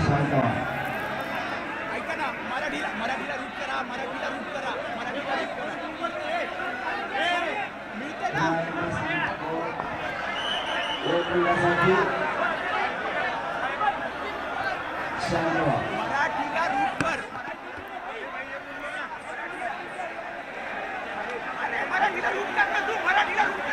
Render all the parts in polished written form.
शांत व्हा. ऐका ना, मराठीला रूट करा, मराठीला रूट करा, मराठीला रूट करा. मिळते ना. एक मिनिटासाठी शांत व्हा. मराठीला रूट कर. अरे मराठीला रूट कर ना तू, मराठीला रूट कर.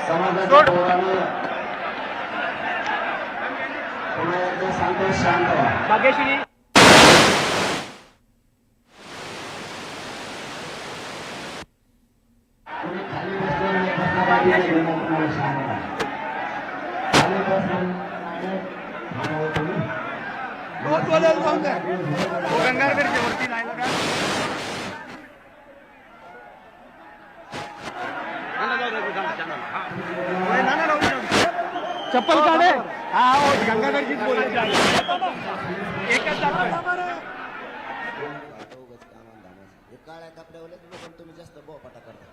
समाजाच्या पोरानं पुन्हा एकदा सांगतो शांत व्हा. भाग्यश्री तुम्ही खाली बसले नाही, बसण्यापाठी नाही, तुम्हाला शांत व्हा. खाली बसले नाही, थांबवा तुम्ही. गंगारगडच्या वरती नाही का. चप्पल काढे. हा गंगाधरजीच बोलायचे एकच काळ्या कपड्यावाले लोक तुम्ही जास्त बोपाटा करता.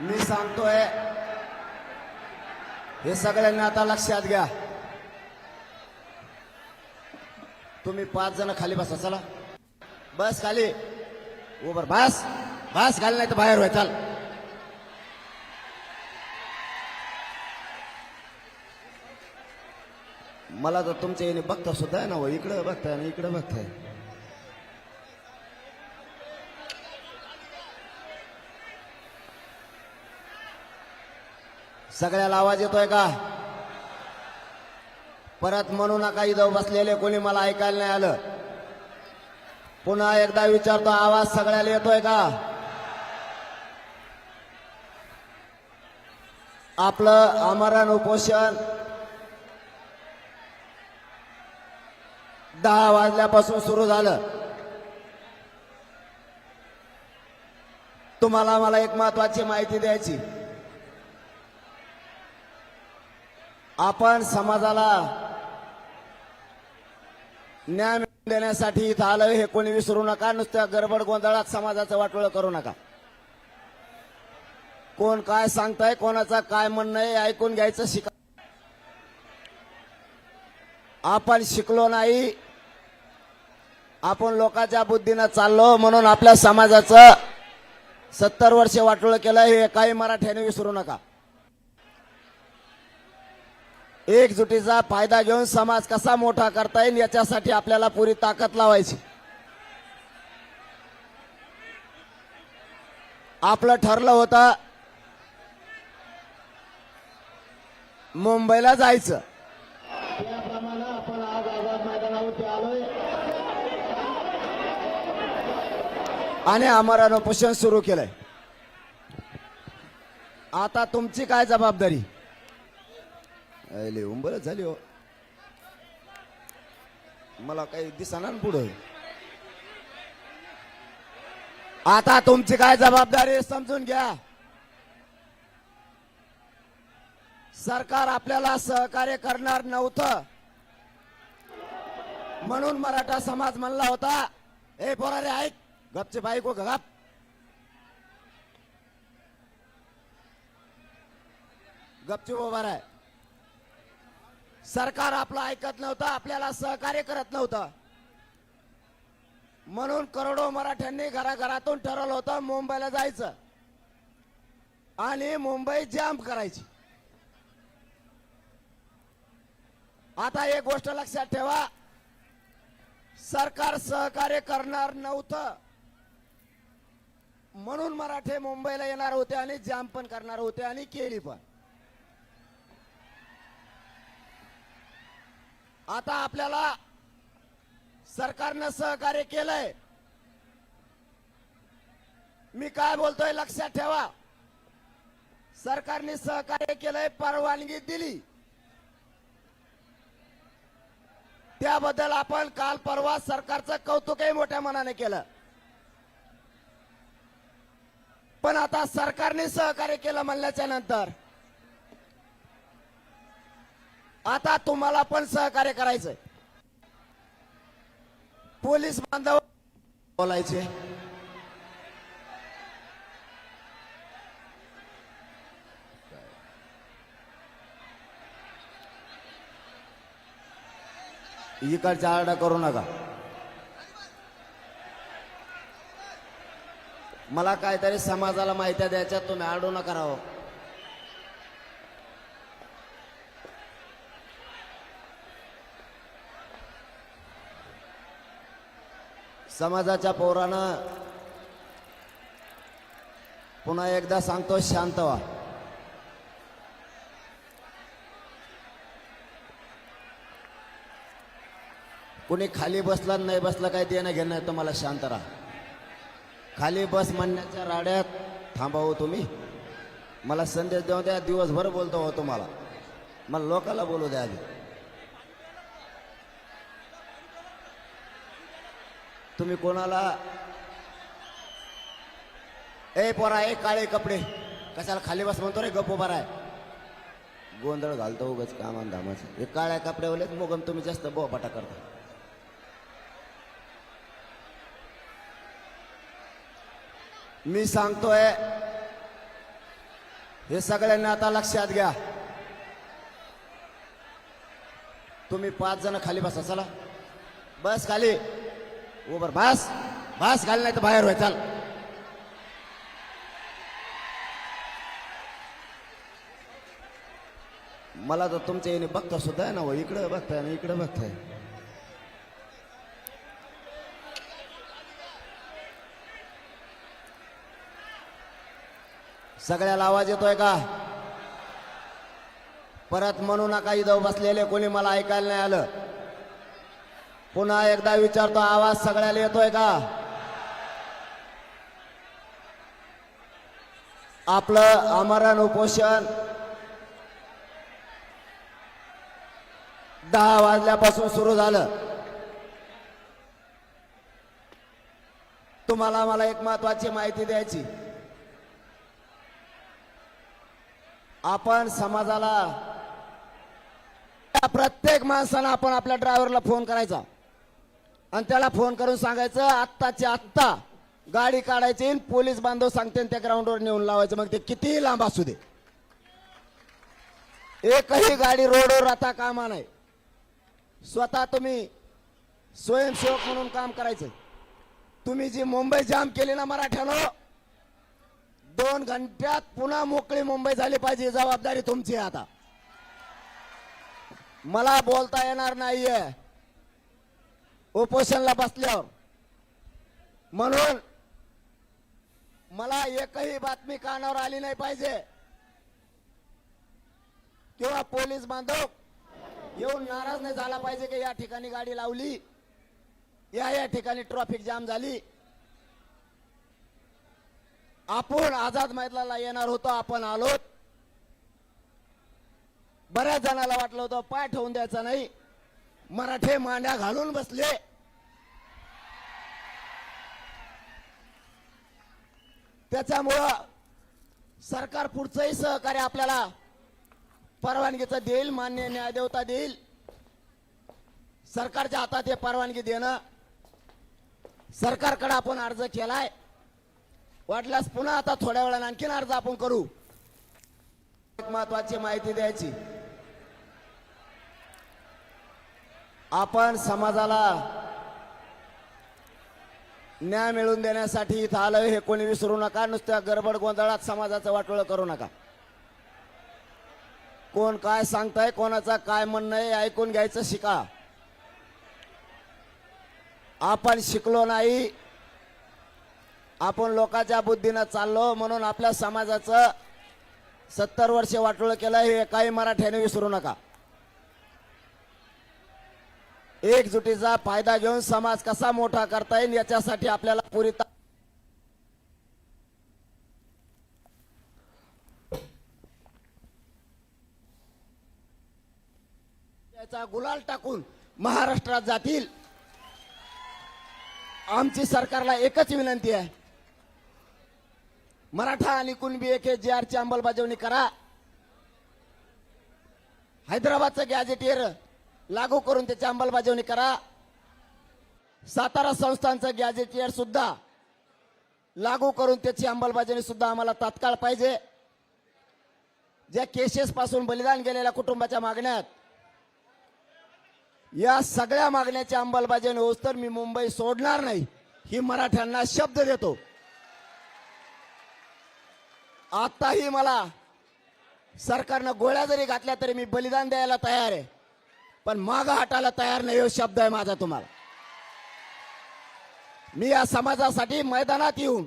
मी सांगतोय हे सगळ्यांनी आता लक्षात घ्या. तुम्ही 5 जण खाली बसा. चला बस खाली. उभर बस बस खाली, नाही तर बाहेर होय. चाल मला तर तुमच्या येणे बघता सुद्धा आहे ना हो. इकडं बघताय आणि इकडं बघताय. सगळ्याला आवाज येतोय का? परत म्हणू नका इथं बसलेले कोणी मला ऐकायला नाही आलं. पुन्हा एकदा विचारतो, आवाज सगळ्याला येतोय का? आपलं आमरण उपोषण 10 वाजल्यापासून सुरू झालं. तुम्हाला मला एक महत्वाची माहिती द्यायची. आपण समाजाला न्याय देण्यासाठी इथं आलं हे कोणी विसरू नका. नुसत्या गडबड गोंधळात समाजाचं वाटोळं करू नका. कोण काय सांगताय, कोणाचा काय म्हणणं आहे ऐकून घ्यायचं शिका. आपण शिकलो नाही, आपण लोकांच्या बुद्धीनं चाललो म्हणून आपल्या समाजाचं 70 वर्षे वाटोळं केलं हे काही मराठ्याने विसरू नका. एकजुटीचा फायदा घेऊन समाज कसा मोठा करता येईल याच्यासाठी आपल्याला पुरी ताकद लावायची. आपलं ठरलं होतं मुंबईला जायचं. त्याप्रमाणे आपण आज आझाद मैदानावरती आलोय आणि आमरण उपोषण सुरू केलंय. आता तुमची काय जबाबदारी? उंबरच झाली हो, मला काही दिसना पुढे. आता तुमची काय जबाबदारी समजून घ्या. सरकार आपल्याला सहकार्य करणार नव्हतं म्हणून मराठा समाज म्हणला होता, ए पोरा रे ऐक, गपचे बाईक गप. गपचूप उभा आहे. सरकार आपलं ऐकत नव्हतं, आपल्याला सहकार्य करत नव्हतं म्हणून करोडो मराठ्यांनी घराघरातून ठरवलं होतं मुंबईला जायचं आणि मुंबई जाम करायची. आता एक गोष्ट लक्षात ठेवा, सरकार सहकार्य करणार नव्हतं म्हणून मराठे मुंबईला येणार होते आणि जाम पण करणार होते आणि केली पण. आता आपल्याला सरकारनं सहकार्य केलंय. मी काय बोलतोय लक्षात ठेवा. सरकारने सहकार्य केलंय, परवानगी दिली, त्याबद्दल आपण काल परवा सरकारचं कौतुकही मोठ्या मनाने केलं. पण आता सरकारने सहकार्य केलं म्हणल्याच्या नंतर आता तुम्हाला पण सहकार्य करायचंय. पोलीस बांधव बोलायचे. इकडच्या आरडा करू नका. मला काहीतरी समाजाला माहिती द्यायच्या, तुम्ही आडू नका राहो. समाजाच्या पोरानं पुन्हा एकदा सांगतो, शांत व्हा. कुणी खाली बसलं नाही बसलं काही देणं घेणं नाही, तुम्हाला शांत राहा. खाली बस म्हणण्याच्या राड्यात थांबावं तुम्ही. मला संदेश देऊ द्या, दिवसभर बोलतो हो तुम्हाला. मला लोकांना बोलू द्या आधी. तुम्ही कोणाला ए पोरा ए काळे कपडे कशाला खाली बस म्हणतो रे, गप्प उभा आहे. गोंधळ घालतो उगाच कामान धामाचं. हे काळ्या कपड्यावलेच मोगम तुम्ही जास्त बोपाटा करता. मी सांगतोय हे सगळ्यांनी आता लक्षात घ्या. तुम्ही 5 जण खाली बसा. चला बस खाली. उभर बस. बस खाली नाही तर बाहेर होय. चाल. मला तर तुमच्या येणे बघता सुद्धा आहे ना हो. इकडे बघताय ना इकडे बघताय. सगळ्याला आवाज येतोय का? परत म्हणू नका इथं बसलेले कोणी मला ऐकायला नाही आलं. पुन्हा एकदा विचारतो, आवाज सगळ्याला येतोय का? आपलं आमरण उपोषण 10 वाजल्यापासून सुरू झालं. तुम्हाला मला एक महत्वाची माहिती द्यायची. आपण समाजाला प्रत्येक माणसानं आपण आपल्या ड्रायव्हरला फोन करायचा आणि त्याला फोन करून सांगायचं आत्ताच्या आत्ता गाडी काढायची. पोलीस बांधव सांगते त्या ग्राउंडवर नेऊन लावायचं. मग ते कितीही लांब असू दे. एकही गाडी रोडवर आता कामा नाही. स्वतः तुम्ही स्वयंसेवक म्हणून काम करायचं. तुम्ही जी मुंबई जाम केली ना मराठ्यानं, 2 घंट्यात पुन्हा मोकळी मुंबई झाली पाहिजे. जबाबदारी तुमची आहे. आता मला बोलता येणार नाहीये उपोषणला बसल्यावर. म्हणून मला एकही बातमी कानावर आली नाही पाहिजे किंवा पोलीस बांधव येऊन नाराज नाही झाला पाहिजे की या ठिकाणी गाडी लावली, या ठिकाणी ट्रॅफिक जाम झाली. आपण आझाद मैदानाला येणार होतो, आपण आलो. बऱ्याच जणाला वाटलं होतं पाय ठेवून द्यायचा नाही. मराठे मांड्या घालून बसले. त्याच्यामुळं सरकार पुढचंही सहकार्य आपल्याला परवानगीचं देईल, मान्य न्यायदेवता देईल. सरकारच्या हातात हे परवानगी देणं. सरकारकडे आपण अर्ज केलाय. वाटल्यास पुन्हा आता थोड्या वेळाने आणखीन अर्ज आपण करू. एक महत्वाची माहिती द्यायची. आपण समाजाला न्याय मिळवून देण्यासाठी इथं आलोय हे कोणी विसरू नका. नुसत्या गडबड गोंधळात समाजाचं वाटोळं करू नका. कोण काय सांगताय, कोणाचा काय म्हणणं आहे ऐकून घ्यायचं शिका. आपण शिकलो नाही, आपण लोकांच्या बुद्धीनं चाललो म्हणून आपल्या समाजाचं 70 वर्षे वाटोळं केलं हे काही मराठ्याने विसरू नका. एकजुटीचा फायदा घेऊन समाज कसा मोठा करता येईल याच्यासाठी आपल्याला पुरी याचा गुलाल टाकून महाराष्ट्रात जातील. आमची सरकारला एकच विनंती आहे, मराठा आणि कुणबी AKGR ची अंमलबजावणी करा. हैदराबादचं गॅजेटियर लागू करून त्याची अंमलबजावणी करा. सातारा संस्थांचं गॅजेटियर सुद्धा लागू करून त्याची अंमलबजावणी सुद्धा आम्हाला तात्काळ पाहिजे. ज्या केसेस पासून बलिदान गेलेल्या कुटुंबाच्या मागण्यात, या सगळ्या मागण्याची अंमलबजावणी होस तर मी मुंबई सोडणार नाही, ही मराठ्यांना शब्द देतो. आताही मला सरकारनं गोळ्या जरी घातल्या तरी मी बलिदान द्यायला तयार आहे, पण मागं हटायला तयार नाही, हा शब्द आहे माझा तुम्हाला. मी या समाजासाठी मैदानात येऊन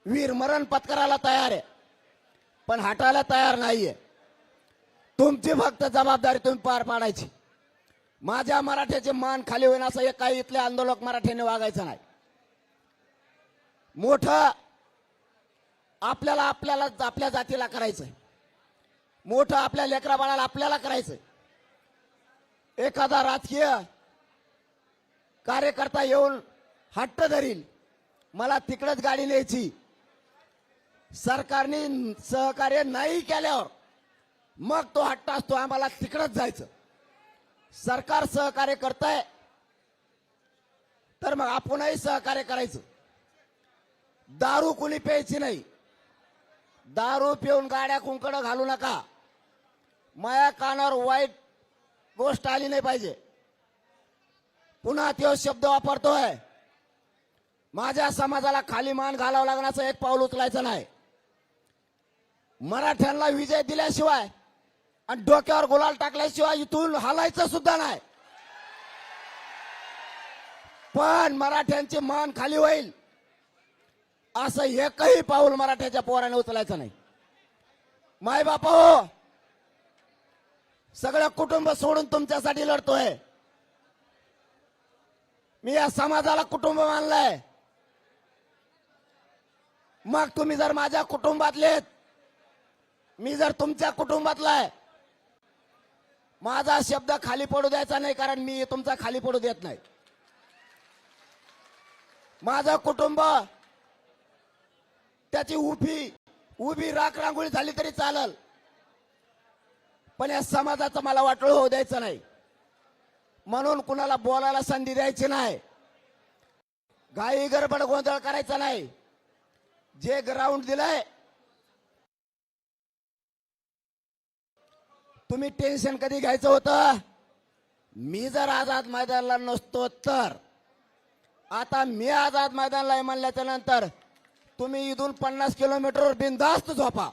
वीरमरण पत्करायला तयार आहे, पण हटायला तयार नाहीये. तुमची फक्त जबाबदारी तुम्ही पार पाडायची. माझ्या मराठ्याचे मान खाली होईन असं एक काही इथले आंदोलक मराठ्याने वागायचं नाही. मोठं आपल्याला आपल्या जातीला करायचंय, मोठं आपल्या लेकरा बाळाला आपल्याला करायचंय. एखादा राजकीय कार्यकर्ता येऊन हट्ट धरील, मला तिकडेच गाडी न्यायची, सरकारने सहकार्य नाही केल्यावर मग तो हट्ट असतो आम्हाला तिकडेच जायचं. सरकार सहकार्य करताय तर मग आपणही सहकार्य करायचं. दारू कुणी प्यायची नाही, दारू पिऊन गाड्या कुंकड घालू नका. माया कानावर वाईट गोष्ट आली नाही पाहिजे. पुन्हा तो शब्द वापरतोय, माझ्या समाजाला खाली मान घालावं लागण्याचं एक पाऊल उचलायचं नाही. मराठ्यांना विजय दिल्याशिवाय आणि डोक्यावर गुलाल टाकल्याशिवाय इथून हलायचं सुद्धा नाही. पण मराठ्यांची मान खाली होईल असं एकही पाऊल मराठ्याच्या पोराने उचलायचं नाही. माय बापा हो, सगळं कुटुंब सोडून तुमच्यासाठी लढतोय. मी या समाजाला कुटुंब मानलंय. मग तुम्ही जर माझ्या कुटुंबातलेत, मी जर तुमच्या कुटुंबातला आहे, माझा शब्द खाली पडू द्यायचा नाही, कारण मी तुमचा खाली पडू देत नाही. माझं कुटुंब त्याची उभी राख रांगोळी झाली तरी चालल, पण या समाजाचं मला वाटोळं होऊ द्यायचं नाही. म्हणून कुणाला बोलायला संधी द्यायची नाही, घाई गडबड गोंधळ करायचा नाही. जे ग्राउंड दिलंय, तुम्ही टेन्शन कधी घ्यायचं होतं? मी जर आझाद मैदानाला नसतो तर. आता मी आझाद मैदानाला म्हणल्याच्या नंतर तुम्ही इथून 50 किलोमीटरवर बिनधास्त झोपा.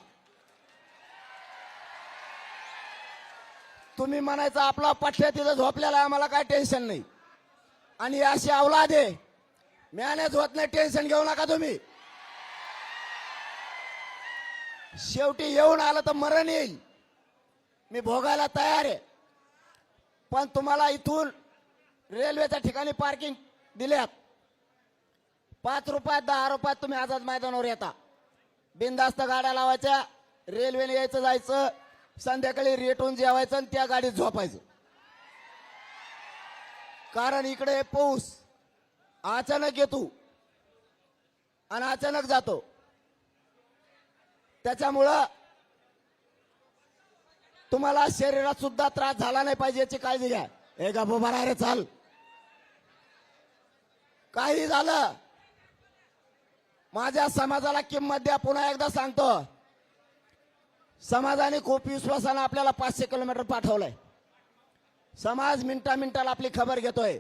तुम्ही म्हणायचं आपला पठ्या तिथं झोपलेला, आम्हाला काय टेन्शन नाही. आणि अशी अवलाद आहे, मॅनेज होत नाही, टेन्शन घेऊ नका तुम्ही. शेवटी येऊन आलं तर मरण येईल, मी भोगायला तयार आहे. पण तुम्हाला इथून रेल्वेच्या ठिकाणी पार्किंग दिल्यात, 5 रुपयात 10 रुपयात तुम्ही आझाद मैदानावर येता. बिनधास्त गाड्या लावायच्या, रेल्वेने यायचं जायचं, संध्याकाळी रेटून जेवायचं आणि त्या गाडीत झोपायचं. कारण इकडे पाऊस अचानक येतो आणि अचानक जातो, त्याच्यामुळं तुम्हाला शरीरात सुद्धा त्रास झाला नाही पाहिजे याची काळजी घ्या. हे का बोबारा रे, चाल. काही झालं, माझ्या समाजाला किंमत द्या. पुन्हा एकदा सांगतो, समाजाने खूप विश्वासानं आपल्याला 500 किलोमीटर पाठवलंय. समाज मिनिटाला आपली खबर घेतोय.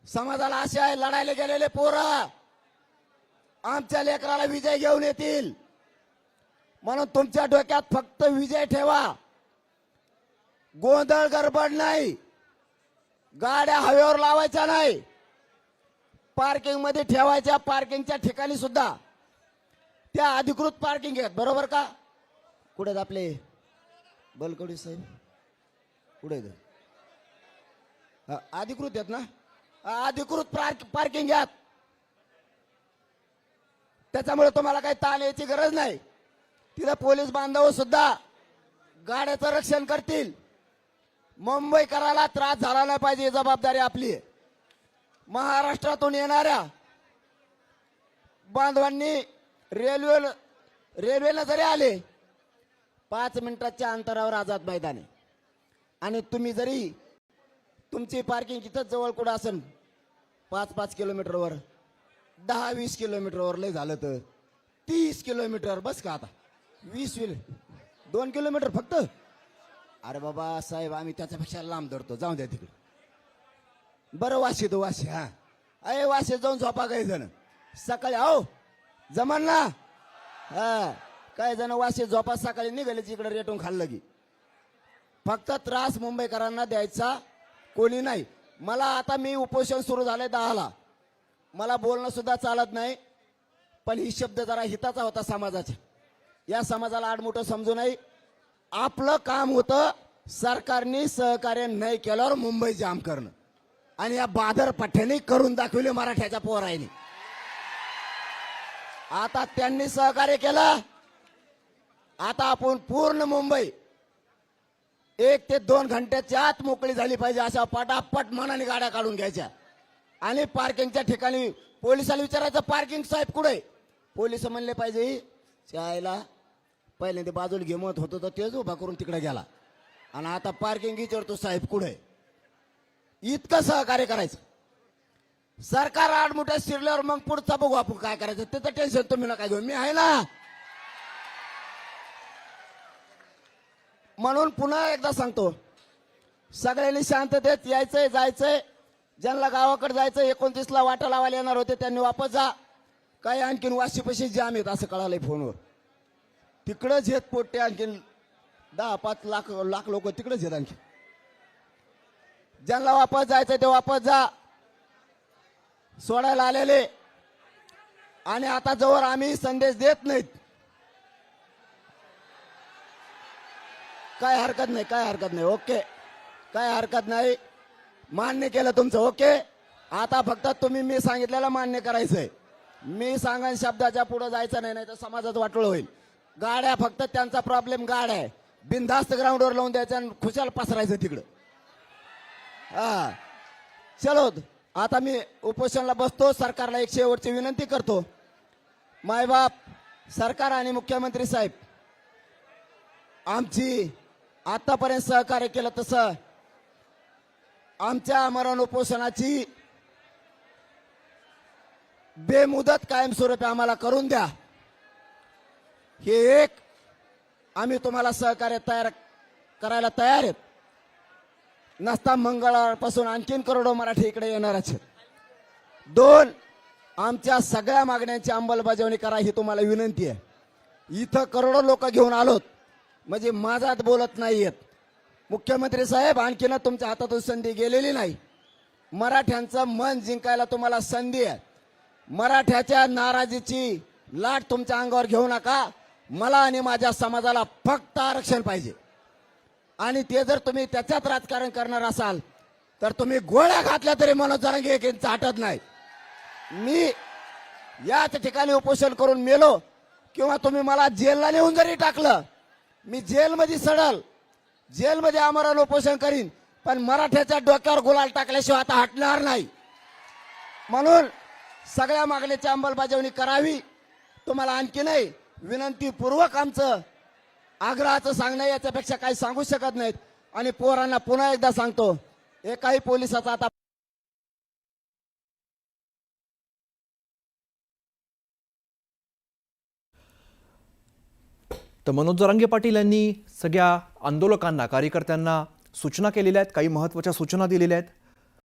समाजाला आशा आहे, लढायला गेलेले पोरं आमच्या लेकराला विजय घेऊन येतील. म्हणून तुमच्या डोक्यात फक्त विजय ठेवा, गोंधळ गडबड नाही, गाड्या हवेवर लावायच्या नाही. पार्किंग मध्ये ठेवायच्या पार्किंगच्या ठिकाणी सुद्धा त्या अधिकृत पार्किंग आहेत, बरोबर का? कुठे आहेत आपले बलकवडी साहेब? कुठे आहेत? अधिकृत आहेत ना? अधिकृत पार्किंग आहेत. त्याच्यामुळे तुम्हाला काही ताण यायची गरज नाही. तिथं पोलीस बांधव सुद्धा गाड्याचं रक्षण करतील. मुंबईकराला त्रास झाला नाही पाहिजे, ही जबाबदारी आपली आहे. महाराष्ट्रातून येणाऱ्या बांधवांनी रेल्वेला जरी आले 5 मिनिटाच्या अंतरावर आझाद मैदान आहे. आणि तुम्ही जरी तुमची पार्किंग इथंच जवळ कुठं असेल 5-5 किलोमीटरवर, 10-20 किलोमीटरवर लय झालं तर 30 किलोमीटर बस का? आता 2 किलोमीटर फक्त. अरे बाबा साहेब, आम्ही त्याच्यापेक्षा लांब धरतो, जाऊ द्या तिकडे. बरं वाशी तो वाशी. हा अरे वाशी जाऊन झोपा काही जण सकाळी. हो जमान ना. हा काही जण वाशी झोपा सकाळी निघाले इकडे रेटून खाल्लं की. फक्त त्रास मुंबईकरांना द्यायचा कोणी नाही. मला आता मी उपोषण सुरू झालंय 10ला. मला बोलणं सुद्धा चालत नाही, पण ही शब्द जरा हिताचा होता समाजाच्या. या समाजाला आडमुठं समजू नये. आपलं काम होतं सरकारने सहकार्य नाही केल्यावर मुंबई जाम करणं, आणि या बादर पठ्ठ्याने करून दाखवले मराठ्याच्या पोरायने. आता त्यांनी सहकार्य केलं. आता आपण पूर्ण मुंबई 1 ते 2 घंट्याच्या आत मोकळी झाली पाहिजे, अशा पटापट मनाने गाड्या काढून घ्यायच्या. आणि पार्किंगच्या ठिकाणी पोलिसाला विचारायचं, पार्किंग साहेब कुठे? पोलिस म्हणले पाहिजे चायला पहिल्यांदा बाजूला घेमत होतो तर तेच उभा करून तिकडे गेला, आणि आता पार्किंग विचारतो साहेब कुठे? इतकं सहकार्य करायचं. सरकार आडमुठ्या शिरल्यावर मग पुढचा बघू आपण काय करायचं. त्याचं टेन्शन तुम्ही नका घेऊ, मी आहे ना. म्हणून पुन्हा एकदा सांगतो, सगळ्यांनी शांततेत यायचंय जायचंय. ज्यांना गावाकडे जायचं 29ला वाटा लावायला येणार होते त्यांनी वापस जा. काही आणखीन वाशीपाशी जाम आहेत असं कळालंय फोनवर. तिकडंच येत पोट्टे, आणखीन 10-5 लाख लोक तिकडेच येत. आणखी ज्यांना वापस जायचं ते वापस जा. सोडायला आलेले. आणि आता जवळ आम्ही संदेश देत नाहीत, काय हरकत नाही, काय हरकत नाही. ओके, काय हरकत नाही. मान्य केलं तुमचं. ओके, आता फक्त तुम्ही मी सांगितलेलं मान्य करायचंय. मी सांगा शब्दाच्या पुढे जायचं नाही, नाही तर समाजात वाटोळ होईल. गाड्या फक्त त्यांचा प्रॉब्लेम गाड्या आहे, बिनधास्त ग्राउंडवर लावून द्यायचं आणि खुशाल पसरायचं तिकडं. हा चलो, आता मी उपोषणाला बसतो. सरकारला एक शेवटची विनंती करतो. मायबाप, सरकार आणि मुख्यमंत्री साहेब आमची आतापर्यंत सहकार्य केलं तसं आमच्या मरण उपोषणाची बेमुदत कायमस्वरूपी आम्हाला करून द्या. हे एक, आम्ही तुम्हाला सहकार्य करायला तयार आहेत. नसता मंगळवारपासून आणखीन करोडो मराठी इकडे येणारच आहेत. 2, आमच्या सगळ्या मागण्यांची अंमलबजावणी करा ही तुम्हाला विनंती आहे. इथं करोडो लोक घेऊन आलोत म्हणजे माझ्यात बोलत नाहीयेत. मुख्यमंत्री साहेब, आणखीन तुमच्या हातातून संधी गेलेली नाही. मराठ्यांचं मन जिंकायला तुम्हाला संधी आहे. मराठ्याच्या नाराजीची लाट तुमच्या अंगावर घेऊ नका. मला आणि माझ्या समाजाला फक्त आरक्षण पाहिजे. आणि ते जर तुम्ही त्याच्यात राजकारण करणार असाल तर तुम्ही गोळ्या घातल्या तरी मनोज जरांगे एक इंच हटत नाही. मी याच ठिकाणी उपोषण करून मेलो किंवा तुम्ही मला जेलला नेऊन जरी टाकलं, मी जेलमध्ये सडल, जेलमध्ये आमरण उपोषण करीन, पण मराठ्याच्या डोक्यावर गुलाल टाकल्याशिवाय आता हटणार नाही. म्हणून सगळ्या मागण्याची अंमलबजावणी करावी. तुम्हाला आणखी नाही, विनंतीपूर्वक आमचं आग्रहाचं सांगणं, याच्यापेक्षा काही सांगू शकत नाहीत. आणि पोरांना पुन्हा एकदा सांगतो, एकाही पोलिसाचा आता तर मनोज जरांगे पाटील यांनी सगळ्या आंदोलकांना, कार्यकर्त्यांना सूचना केलेल्या आहेत. काही महत्त्वाच्या सूचना दिलेल्या आहेत.